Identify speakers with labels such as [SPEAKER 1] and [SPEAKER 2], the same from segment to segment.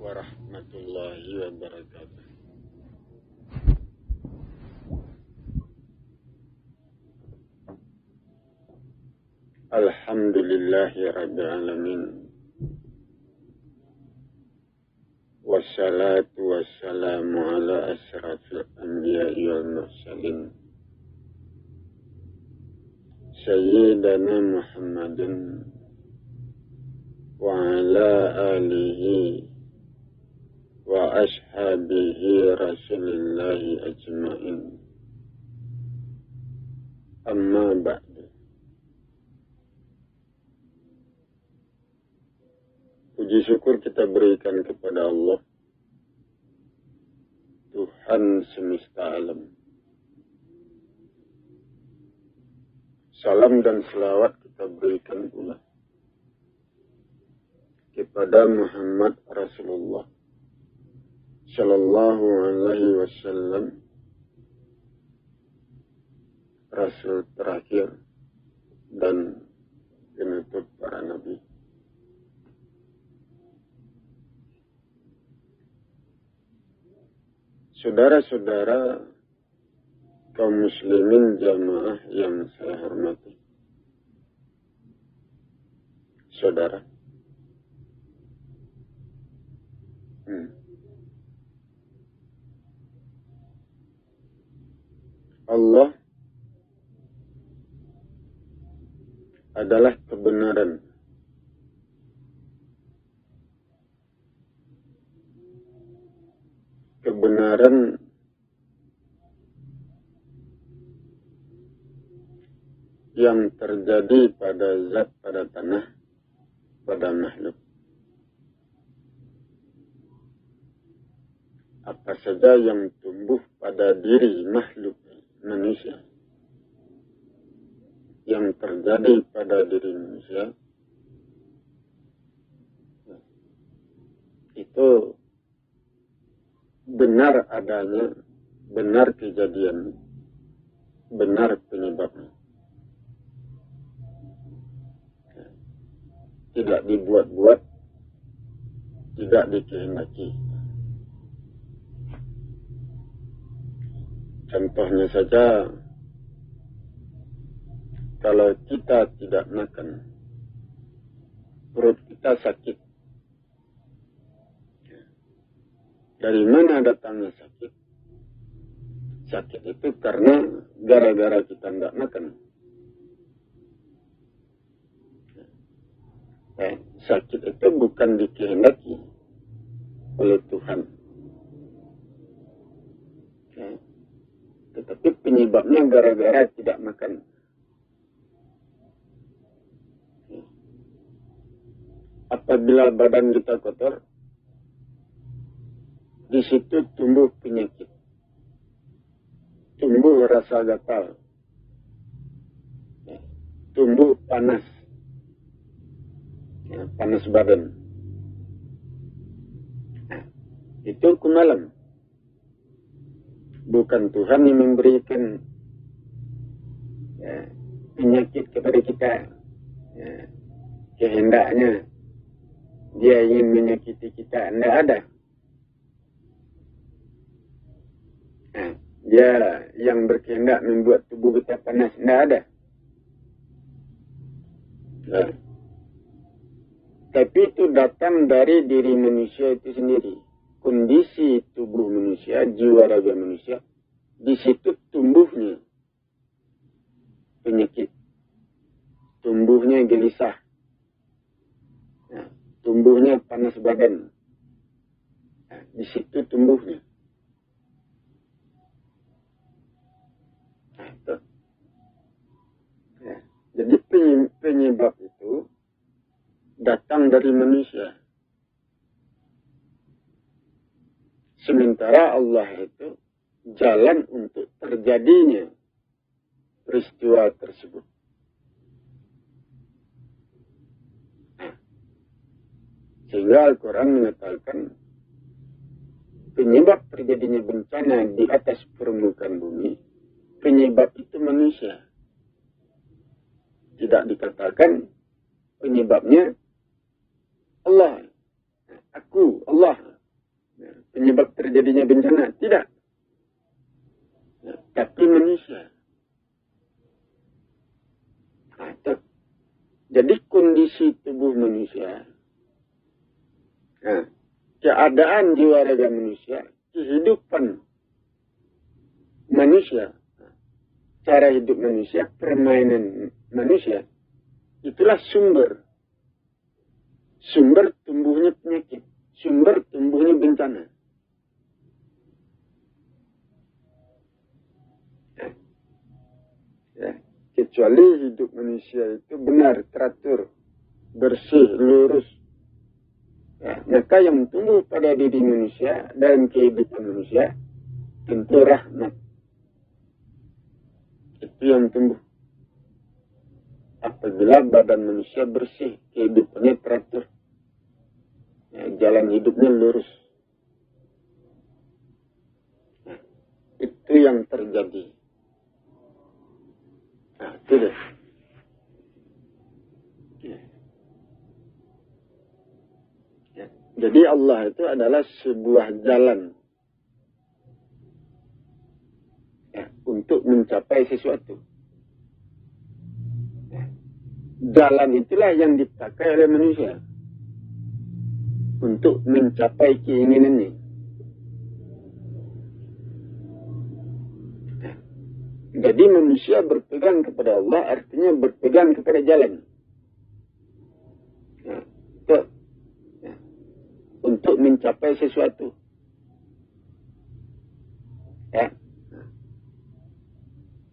[SPEAKER 1] warahmatullahi wabarakatuh. Alhamdulillahi rabbil alamin. Wassalatu wassalamu ala asrafil anbiya'i wal mursalin. Sayyidina Muhammadin wa ala alihi wa ashabihi rasulillahi ajma'in. Amma ba'du. Puji syukur kita berikan kepada Allah, Tuhan semesta alam. Salam dan selawat kita berikan pula kepada Muhammad Rasulullah Sallallahu Alaihi Wasallam, Rasul terakhir dan penutup para nabi. Saudara-saudara kaum muslimin jamaah yang saya hormati. Saudara. Allah adalah kebenaran. Kebenaran yang terjadi pada zat, pada tanah, pada makhluk. Apa saja yang tumbuh pada diri makhluk manusia, yang terjadi pada diri manusia, itu benar adanya, benar kejadian, benar penyebabnya. Tidak dibuat-buat, tidak dikehendaki. Contohnya saja, kalau kita tidak makan, perut kita sakit. Dari mana datangnya sakit? Sakit itu karena gara-gara kita tidak makan. Sakit itu bukan dikehendaki oleh Tuhan. Tetapi penyebabnya gara-gara tidak makan. Apabila badan kita kotor, di situ tumbuh penyakit, tumbuh rasa gatal, tumbuh panas, panas badan. Itu kumalam. Bukan Tuhan yang memberikan penyakit kepada kita. Kehendaknya dia ingin menyakiti kita. Tidak ada. Dia yang berkehendak membuat tubuh kita panas. Tidak ada. Tapi itu datang dari diri manusia itu sendiri. Kondisi tubuh manusia, jiwa raga manusia, di situ tumbuhnya penyakit, tumbuhnya gelisah, tumbuhnya panas badan, di situ tumbuhnya. Jadi penyebab itu datang dari manusia. Sementara Allah itu jalan untuk terjadinya peristiwa tersebut. Sehingga Al-Quran mengatakan penyebab terjadinya bencana di atas permukaan bumi, penyebab itu manusia. Tidak dikatakan penyebabnya Allah. Aku, Allah. penyebab terjadinya bencana, tidak. Tapi manusia. Jadi kondisi tubuh manusia, keadaan jiwa raga manusia, kehidupan manusia, cara hidup manusia, permainan manusia, itulah sumber tumbuhnya penyakit, sumber tumbuhnya bencana. Kecuali hidup manusia itu benar, teratur, bersih, lurus. Maka yang tumbuh pada diri manusia dalam kehidupan manusia tentu rahmat. Itu yang tumbuh. Apabila badan manusia bersih, kehidupannya teratur, jalan hidupnya lurus. Itu yang terjadi. Itu deh. Jadi Allah itu adalah sebuah jalan untuk mencapai sesuatu. Jalan itulah yang dipakai oleh manusia untuk mencapai keinginannya. Jadi manusia berpegang kepada Allah artinya berpegang kepada jalan. Untuk mencapai sesuatu.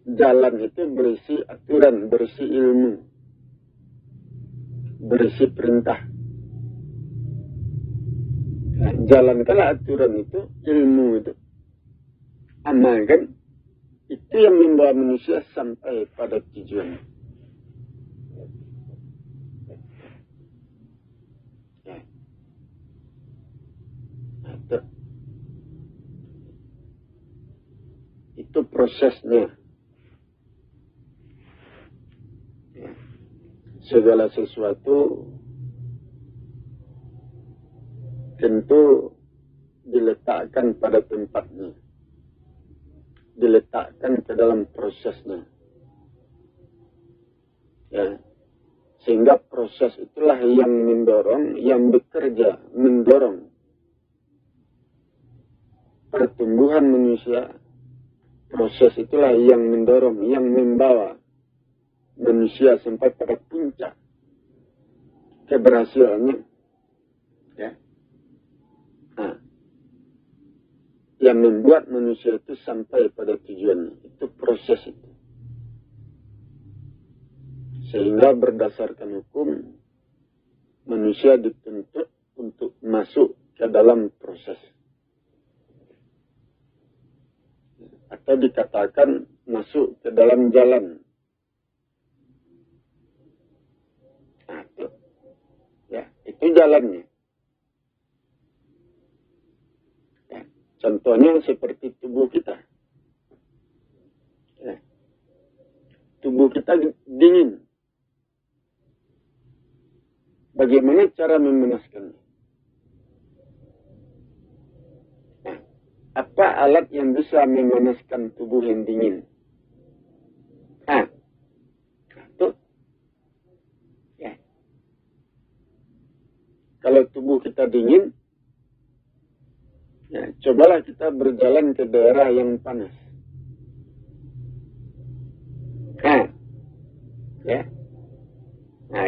[SPEAKER 1] Jalan itu berisi aturan, berisi ilmu, berisi perintah. Jalankanlah aturan itu, ilmu itu, amalkan. Itu yang membawa manusia sampai pada tujuan. Itu prosesnya. Segala sesuatu tentu diletakkan pada tempatnya. Diletakkan ke dalam prosesnya. Sehingga proses itulah yang mendorong, yang bekerja, mendorong pertumbuhan manusia. Proses itulah yang mendorong, yang membawa manusia sampai pada puncak keberhasilannya. Yang membuat manusia itu sampai pada tujuannya. Itu proses itu. Sehingga berdasarkan hukum, manusia dituntut untuk masuk ke dalam proses. Atau dikatakan masuk ke dalam jalan. Itu jalannya. Contohnya seperti tubuh kita. Tubuh kita dingin. Bagaimana cara memanaskannya? Apa alat yang bisa memanaskan tubuh yang dingin? Tuh. Kalau tubuh kita dingin, cobalah kita berjalan ke daerah yang panas.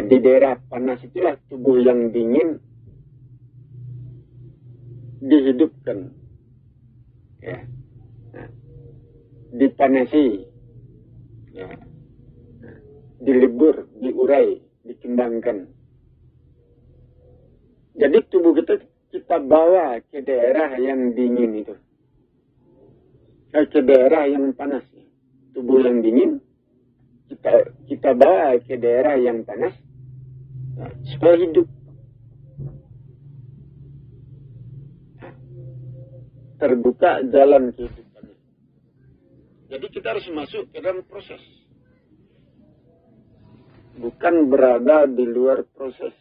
[SPEAKER 1] Di daerah panas itulah tubuh yang dingin dihidupkan. Dipanasi. Dilebur, diurai, dikembangkan. Jadi tubuh kita bawa ke daerah yang dingin itu. Ke daerah yang panas. Tubuh yang dingin, kita bawa ke daerah yang panas, supaya hidup. Terbuka jalan kehidupannya. Jadi kita harus masuk ke dalam proses. Bukan berada di luar proses.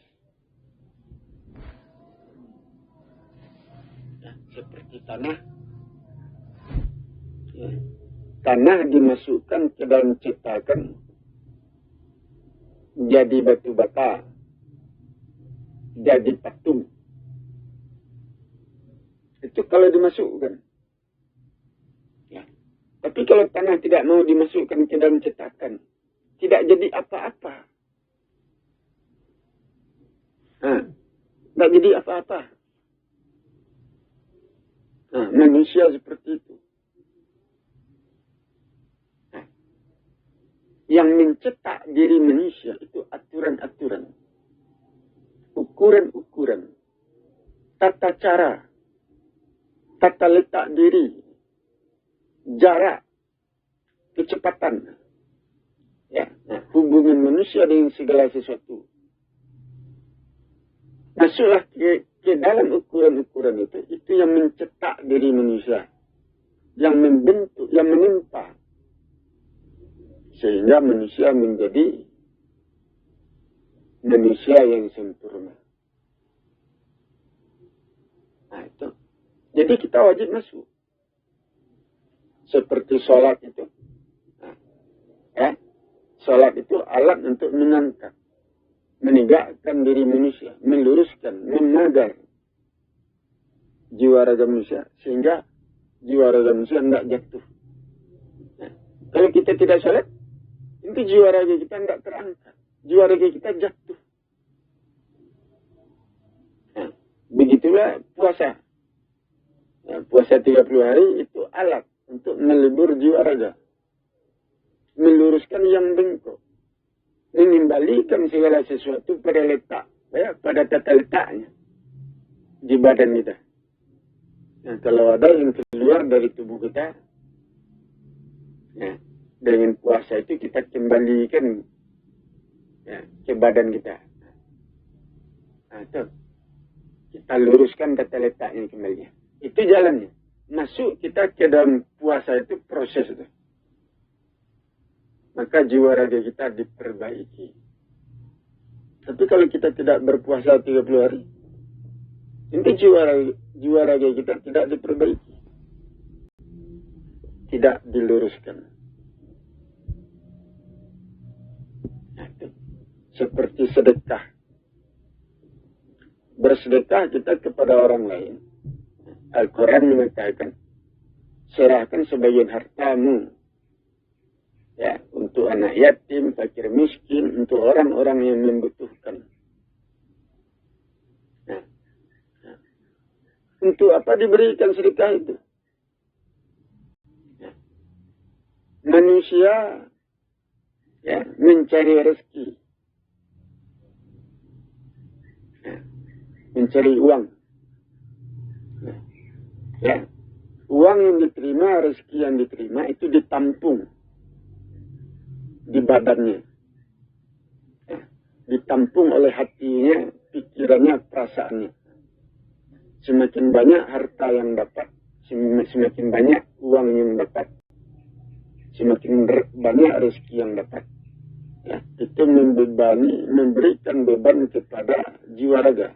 [SPEAKER 1] seperti tanah. Ya. Tanah dimasukkan ke dalam cetakan, jadi batu bata, jadi patung. Itu kalau dimasukkan. Ya. Tapi kalau tanah tidak mau dimasukkan ke dalam cetakan, tidak jadi apa-apa. Tidak jadi apa-apa. Nah, manusia seperti itu. Nah, yang mencetak diri manusia itu aturan-aturan, ukuran-ukuran, tata cara, tata letak diri, jarak, kecepatan. Ya, nah, hubungan manusia dengan segala sesuatu. Masuklah ke dalam ukuran-ukuran itu yang mencetak diri manusia, yang membentuk, yang menimpa, sehingga manusia menjadi manusia yang sempurna. Nah itu. Jadi kita wajib masuk. Seperti sholat itu. Nah, ya, sholat itu alat untuk mengangkat, menegakkan diri manusia, meluruskan, menagar jiwa raga manusia, sehingga jiwa raga manusia tidak jatuh. Nah, kalau kita tidak sholat, itu jiwa raga kita tidak terangkat, jiwa raga kita jatuh. Nah, begitulah puasa. Nah, puasa 30 hari itu alat untuk melebur jiwa raga, meluruskan yang bengkok, mengembalikan segala sesuatu pada letak, ya, pada tata letaknya di badan kita. Nah, kalau ada yang keluar dari tubuh kita, ya, dengan puasa itu kita kembalikan, ya, ke badan kita. Nah, itu kita luruskan tata letaknya kembali. Itu jalannya. Masuk kita ke dalam puasa itu proses itu. Maka jiwa raga kita diperbaiki. Tapi kalau kita tidak berpuasa 30 hari, itu jiwa raga kita tidak diperbaiki. Tidak diluruskan. Nah, itu. Seperti sedekah. Bersedekah kita kepada orang lain. Al-Quran mengatakan, serahkan sebagian hartamu, ya, untuk anak yatim, fakir miskin, untuk orang-orang yang membutuhkan. Nah, untuk apa diberikan sedekah itu? Nah, manusia, ya, mencari rezeki, nah, mencari uang. Nah, ya, uang yang diterima, rezeki yang diterima itu ditampung di badannya, ya, ditampung oleh hatinya, pikirannya, perasaannya. Semakin banyak harta yang dapat, semakin banyak uang yang dapat, semakin banyak rezeki yang dapat, ya, itu memberikan beban kepada jiwa raga,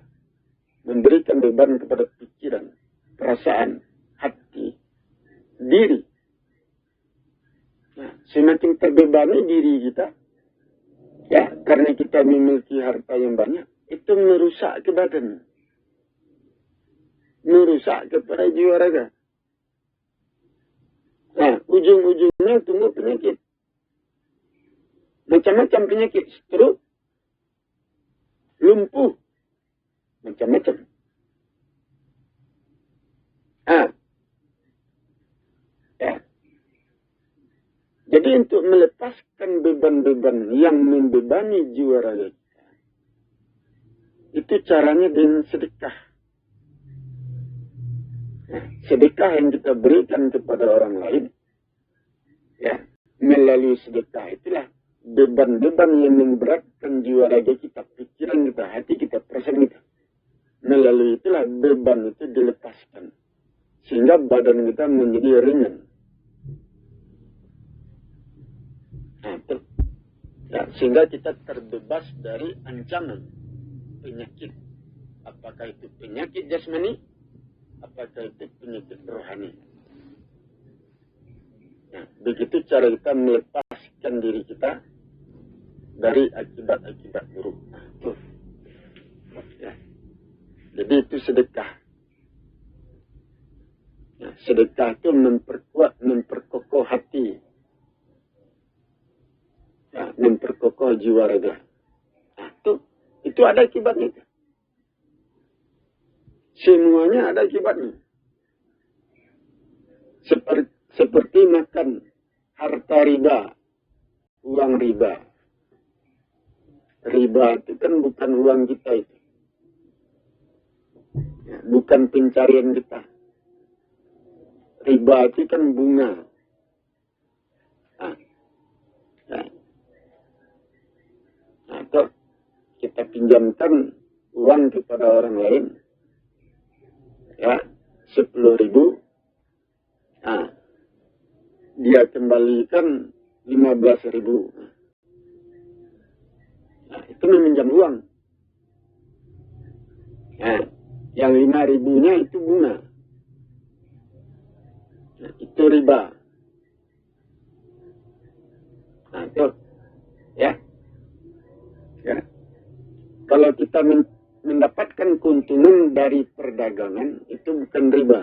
[SPEAKER 1] memberikan beban kepada pikiran, perasaan, hati, diri. Nah, semakin terbebani diri kita, ya, karena kita memiliki harta yang banyak, itu merusak ke badan, merusak kepada jiwa raga. Nah, ujung-ujungnya tumbuh penyakit, macam-macam penyakit, stroke, lumpuh, macam-macam. Ya. Jadi untuk melepaskan beban-beban yang membebani jiwa raga kita, itu caranya dengan sedekah. Nah, sedekah yang kita berikan kepada orang lain, ya, melalui sedekah itulah beban-beban yang memberatkan jiwa raga kita, pikiran kita, hati kita, perasaan kita. Melalui itulah beban itu dilepaskan, sehingga badan kita menjadi ringan. Nah, itu. Ya, sehingga kita terbebas dari ancaman penyakit. Apakah itu penyakit jasmani apakah itu penyakit rohani. Nah, begitu cara kita melepaskan diri kita dari akibat-akibat buruk. Nah, itu. Ya. Jadi itu sedekah. Nah, sedekah itu memperkuat, memperkokoh hati. Ya, memperkokoh jiwa raga. Nah, itu ada akibatnya. Semuanya ada akibatnya. Seperti makan harta riba, uang riba. Riba itu kan bukan uang kita itu. Ya, bukan pencarian kita. Riba itu kan bunga. Nah, ya. Atau kita pinjamkan uang kepada orang lain. Ya, 10.000. Nah, dia kembalikan 15.000. Nah, itu meminjam uang. Nah, yang 5.000-nya itu bunga. Nah, itu riba. Nah, itu. Ya. Ya. Kalau kita mendapatkan keuntungan dari perdagangan, itu bukan riba.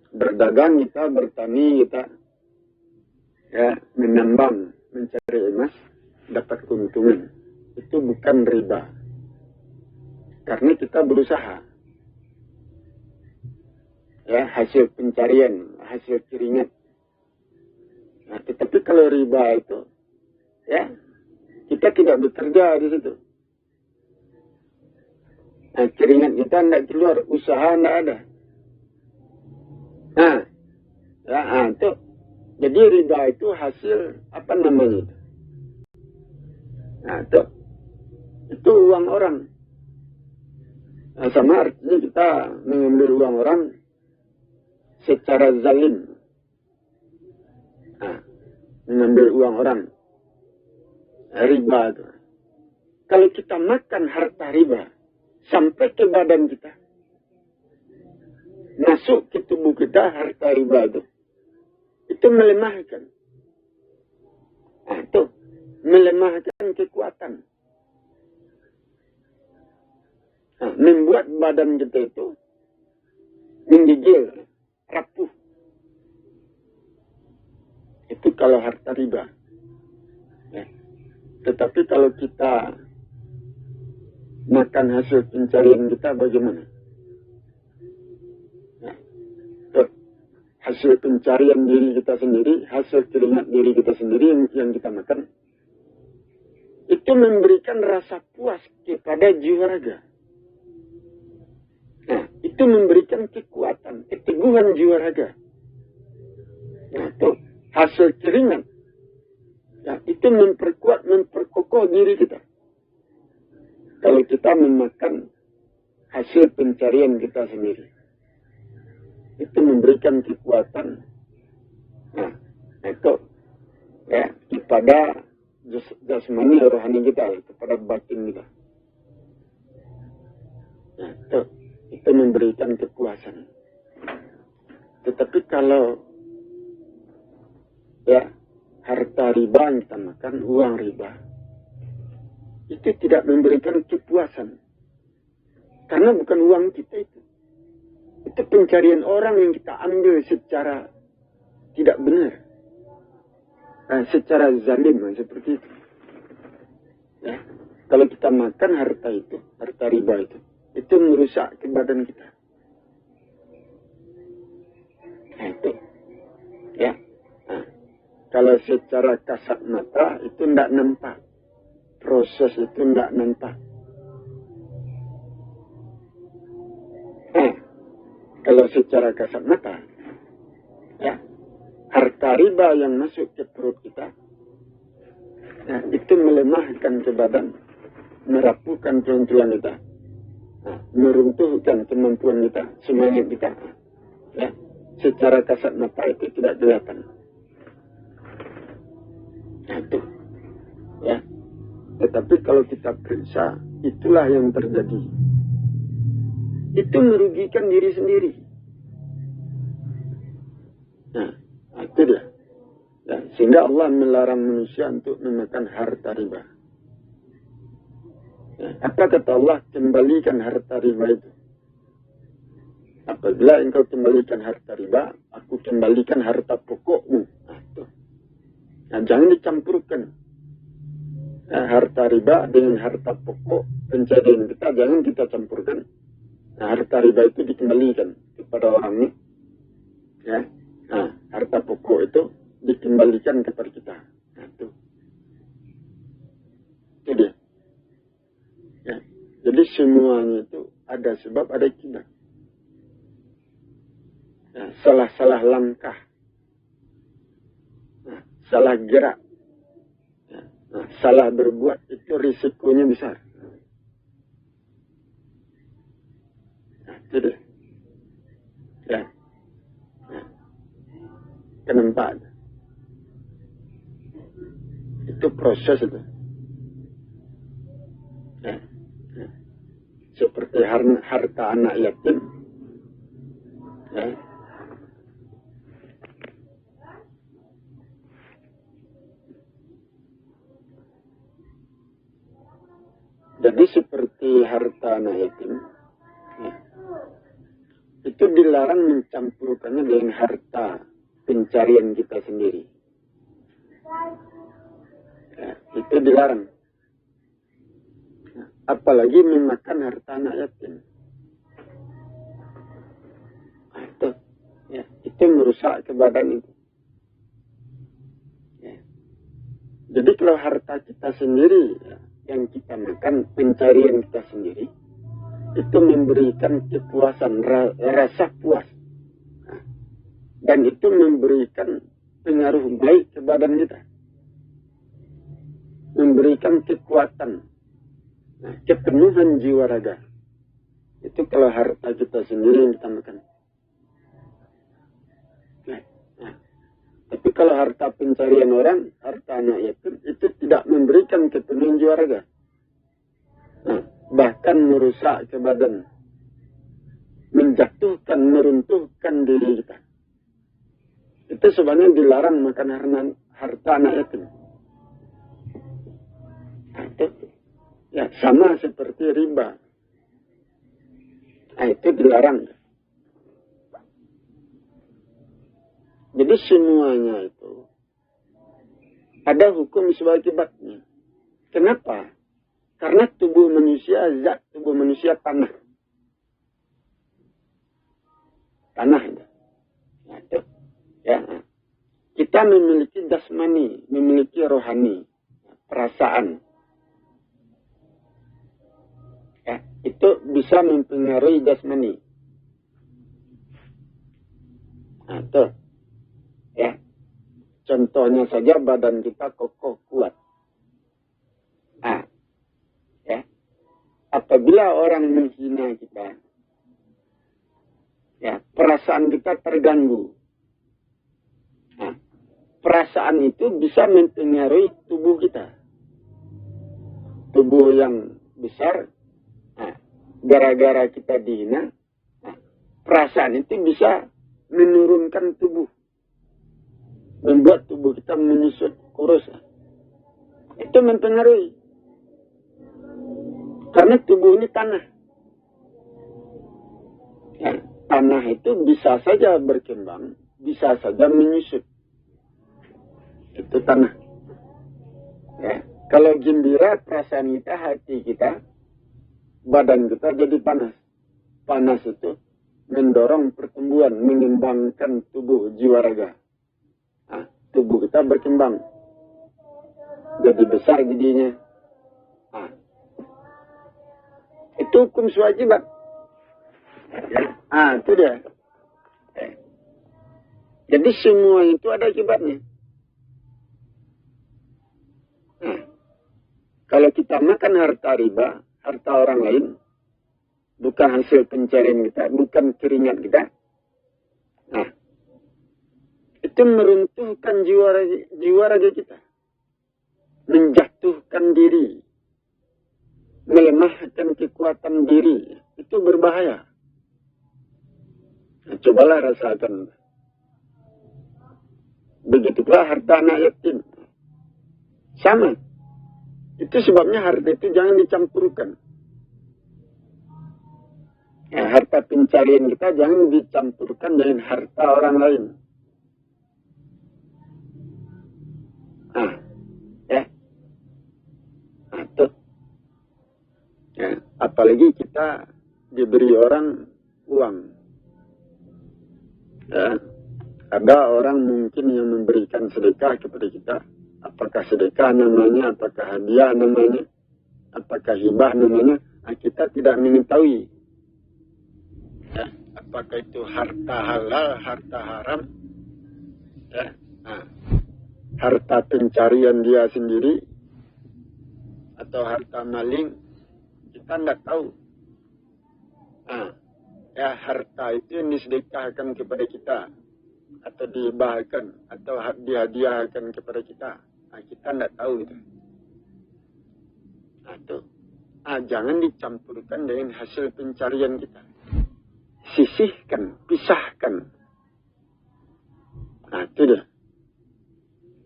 [SPEAKER 1] Berdagang kita, bertani kita, ya, menambang, mencari emas, dapat keuntungan. Itu bukan riba. Karena kita berusaha. Ya, hasil pencarian, hasil keringat. Nah, tetapi kalau riba itu, ya, kita tidak bekerja di situ. Nah, keringat kita tidak keluar, usaha tidak ada. Nah, ya, itu. Jadi riba itu hasil, apa namanya itu? Nah, itu uang orang. Nah, sama artinya kita mengambil uang orang secara zalim. Nah, mengambil uang orang. Riba itu. Kalau kita makan harta riba, sampai ke badan kita, masuk ke tubuh kita harta riba itu melemahkan. Nah, itu melemahkan kekuatan. Nah, membuat badan kita itu menggigil, rapuh. Itu kalau harta riba. Ya. Tetapi kalau kita makan hasil pencarian kita, bagaimana? Ya. Hasil pencarian diri kita sendiri, hasil keringat diri kita sendiri yang kita makan, itu memberikan rasa puas kepada jiwa raga. Nah, itu memberikan kekuatan, keteguhan jiwa raga. Nah, itu hasil keringat. Ya, itu memperkuat, memperkokoh diri kita. Kalau kita memakan hasil pencarian kita sendiri. Itu memberikan kekuatan. Nah, itu ya, kepada jasmani rohani kita, kepada batin kita. Nah, itu memberikan kepuasan. Tetapi kalau ya harta riba yang kita makan, uang riba, itu tidak memberikan kepuasan. Karena bukan uang kita itu. Itu pencarian orang yang kita ambil secara tidak benar. Secara zalim, seperti itu. Ya. Kalau kita makan harta itu, harta riba itu merusak ke badan kita. Nah, itu. Ya. Nah, kalau secara kasat mata itu tidak nampak. Proses itu tidak nampak. Kalau secara kasat mata, ya, harta riba yang masuk ke perut kita, ya, itu melemahkan ke badan, merapuhkan tulang-tulang kita, nah, meruntuhkan kemampuan kita, semangat kita. Ya, secara kasat mata itu tidak kelihatan. Nah, itu. Ya. Tetapi kalau kita periksa, itulah yang terjadi. itu merugikan diri sendiri. Nah, itu dia. Nah, sehingga Allah melarang manusia untuk memakan harta riba. Nah, apa kata Allah? Kembalikan harta riba itu. Apabila engkau kembalikan harta riba, aku kembalikan harta pokokmu. Nah, itu. Nah, jangan dicampurkan. Nah, harta riba dengan harta pokok pencarian kita, jangan kita campurkan. Nah, harta riba itu dikembalikan kepada orangnya. Ya. Nah, harta pokok itu dikembalikan kepada kita. Nah, itu. Itu dia. Ya. Jadi semuanya itu ada sebab, ada akibat. Nah, salah-salah langkah. Nah, salah gerak. Nah, salah berbuat itu risikonya besar. Nah, itu dia. Ya. Nah, kenapa? Itu proses itu. Ya. Ya. Seperti harta anak yatim. Ya. Jadi seperti harta anak yatim, ya, itu dilarang mencampurkannya dengan harta pencarian kita sendiri. Ya, itu dilarang. Ya, apalagi memakan harta anak yatim. Nah, itu merusak kebadan itu. Ya. Jadi kalau harta kita sendiri, ya, yang kita makan, pencarian kita sendiri, itu memberikan kepuasan, rasa puas. Nah, dan itu memberikan pengaruh baik ke badan kita. Memberikan kekuatan, nah, kepenuhan jiwa raga. Itu kalau harta kita sendiri yang kita makan. Nah, tapi kalau harta pencarian orang, harta anak yatim, itu tidak memberikan kepenuhan jiwa raga. Nah, bahkan merusak ke badan. Menjatuhkan, meruntuhkan diri kita. Itu sebenarnya dilarang makan harta anak yatim. Nah, itu ya sama seperti riba. Nah, itu dilarang. Jadi semuanya itu ada hukum sebab akibatnya. Kenapa? Karena tubuh manusia, zat tubuh manusia tanah. Tanah itu. Nah, itu. Ya. Kita memiliki jasmani, memiliki rohani, perasaan. Ya, itu bisa mempengaruhi jasmani. Nah, itu. Ya, contohnya saja badan kita kokoh kuat. Nah, ya, apabila orang menghina kita, ya, perasaan kita terganggu. Nah, perasaan itu bisa mempengaruhi tubuh kita. Tubuh yang besar, nah, gara-gara kita dihina, nah, perasaan itu bisa menurunkan tubuh. Membuat tubuh kita menyusut, kurus. Itu mempengaruhi. Karena tubuh ini tanah. Ya, tanah itu bisa saja berkembang, bisa saja menyusut. Itu tanah. Ya, kalau gembira, perasaan kita, hati kita, badan kita jadi panas. Panas itu mendorong pertumbuhan, mengembangkan tubuh jiwa raga. Nah, tubuh kita berkembang. Jadi besar jadinya. Nah, itu hukum kewajiban. Ah, itu dia. Jadi semua itu ada akibatnya. Nah, kalau kita makan harta riba, harta orang lain, bukan hasil pencarian kita, bukan keringat kita. Nah, itu meruntuhkan jiwa raga kita. Menjatuhkan diri. Melemahkan kekuatan diri. Itu berbahaya. Nah, cobalah rasakan. Begitu pula harta anak yatim. Sama. Itu sebabnya harta itu jangan dicampurkan. Nah, harta pencarian kita jangan dicampurkan dengan harta orang lain. Ah, ya. Nah, tuh. Ya, apalagi kita diberi orang uang. Ya, ada orang mungkin yang memberikan sedekah kepada kita. Apakah sedekah namanya, apakah hadiah namanya, apakah hibah namanya, nah, kita tidak mengetahui. Ya, apakah itu harta halal, harta haram, ya, nah, harta pencarian dia sendiri, atau harta maling, kita tidak tahu. Nah, ya, harta itu yang disedekahkan kepada kita, atau dihibahkan, atau dihadiahkan kepada kita. Nah, kita tidak tahu itu. Nah, itu. Nah, jangan dicampurkan dengan hasil pencarian kita. Sisihkan, pisahkan. Nah, itu dia.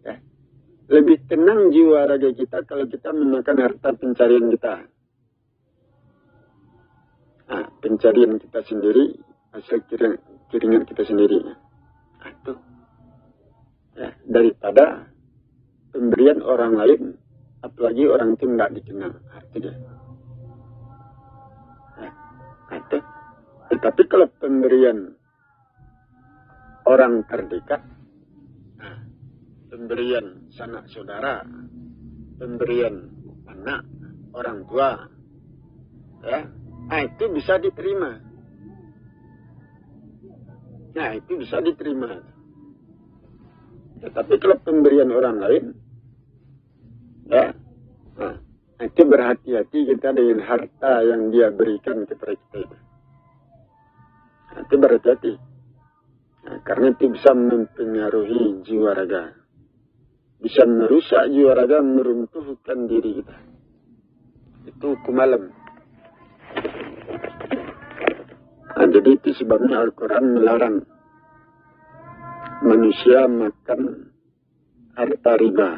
[SPEAKER 1] Ya. Lebih tenang jiwa raga kita kalau kita memakan harta pencarian kita. Nah, pencarian kita sendiri, hasil kiringan kita sendiri. Nah, itu. Ya, daripada pemberian orang lain, apalagi orang itu tidak dikenal. Nah, itu dia. Ya. Nah, itu. Tetapi kalau pemberian orang terdekat, nah, pemberian sanak saudara, pemberian anak, orang tua, ya, nah, itu bisa diterima. Nah, itu bisa diterima. Tetapi kalau pemberian orang lain, ya, nah, itu berhati-hati kita dengan harta yang dia berikan kepada kita itu. Itu berhati-hati. Nah, karena itu bisa mempengaruhi jiwa raga. Bisa merusak jiwa raga, meruntuhkan diri kita. Itu hukum alam. Nah, jadi itu sebabnya Al-Quran melarang manusia makan harta riba.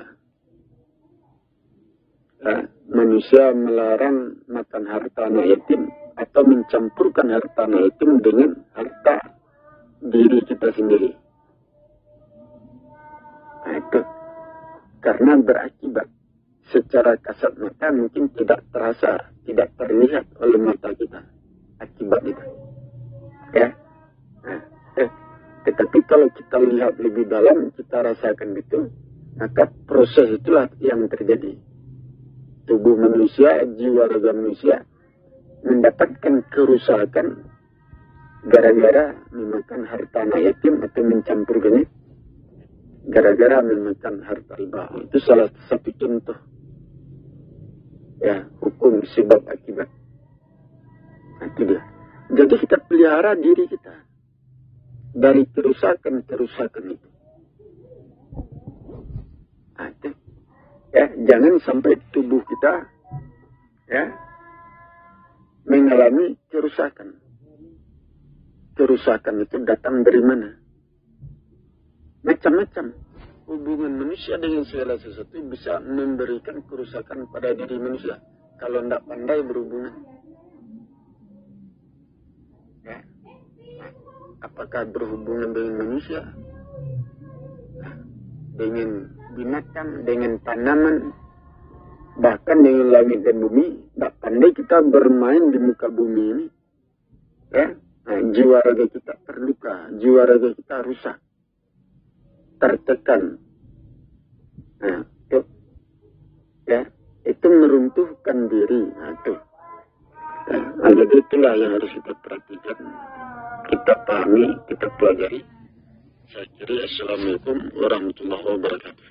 [SPEAKER 1] Ya, manusia melarang makan harta anak yatim, atau mencampurkan harta anak yatim dengan harta diri kita sendiri. Nah, itu. Karena berakibat. Secara kasat mata mungkin tidak terasa, tidak terlihat oleh mata kita. Akibat itu. Ya. Nah, tetapi kalau kita lihat lebih dalam, kita rasakan itu, maka proses itulah yang terjadi. Tubuh manusia, jiwa raga manusia mendapatkan kerusakan gara-gara memakan harta anak yatim atau mencampurkannya gara-gara memakan harta riba. Itu salah satu contoh, ya, hukum sebab akibat. Nah, itu dia. Jadi kita pelihara diri kita dari kerusakan itu. Nah, itu. Ya, jangan sampai tubuh kita, ya, mengalami kerusakan. Kerusakan itu datang dari mana? Macam-macam. Hubungan manusia dengan segala sesuatu bisa memberikan kerusakan pada diri manusia. Kalau tidak pandai berhubungan. Ya. Apakah berhubungan dengan manusia? Dengan binatang, dengan tanaman, bahkan dengan langit dan bumi. Tak pandai kita bermain di muka bumi ini, ya, nah, jiwa raga kita terluka, jiwa raga kita rusak, tertekan. Nah, itu, ya, itu meruntuhkan diri. Nah, itu. Nah, jadi itulah yang harus kita perhatikan, kita pahami, kita pelajari. Saya kira Assalamualaikum warahmatullahi wabarakatuh.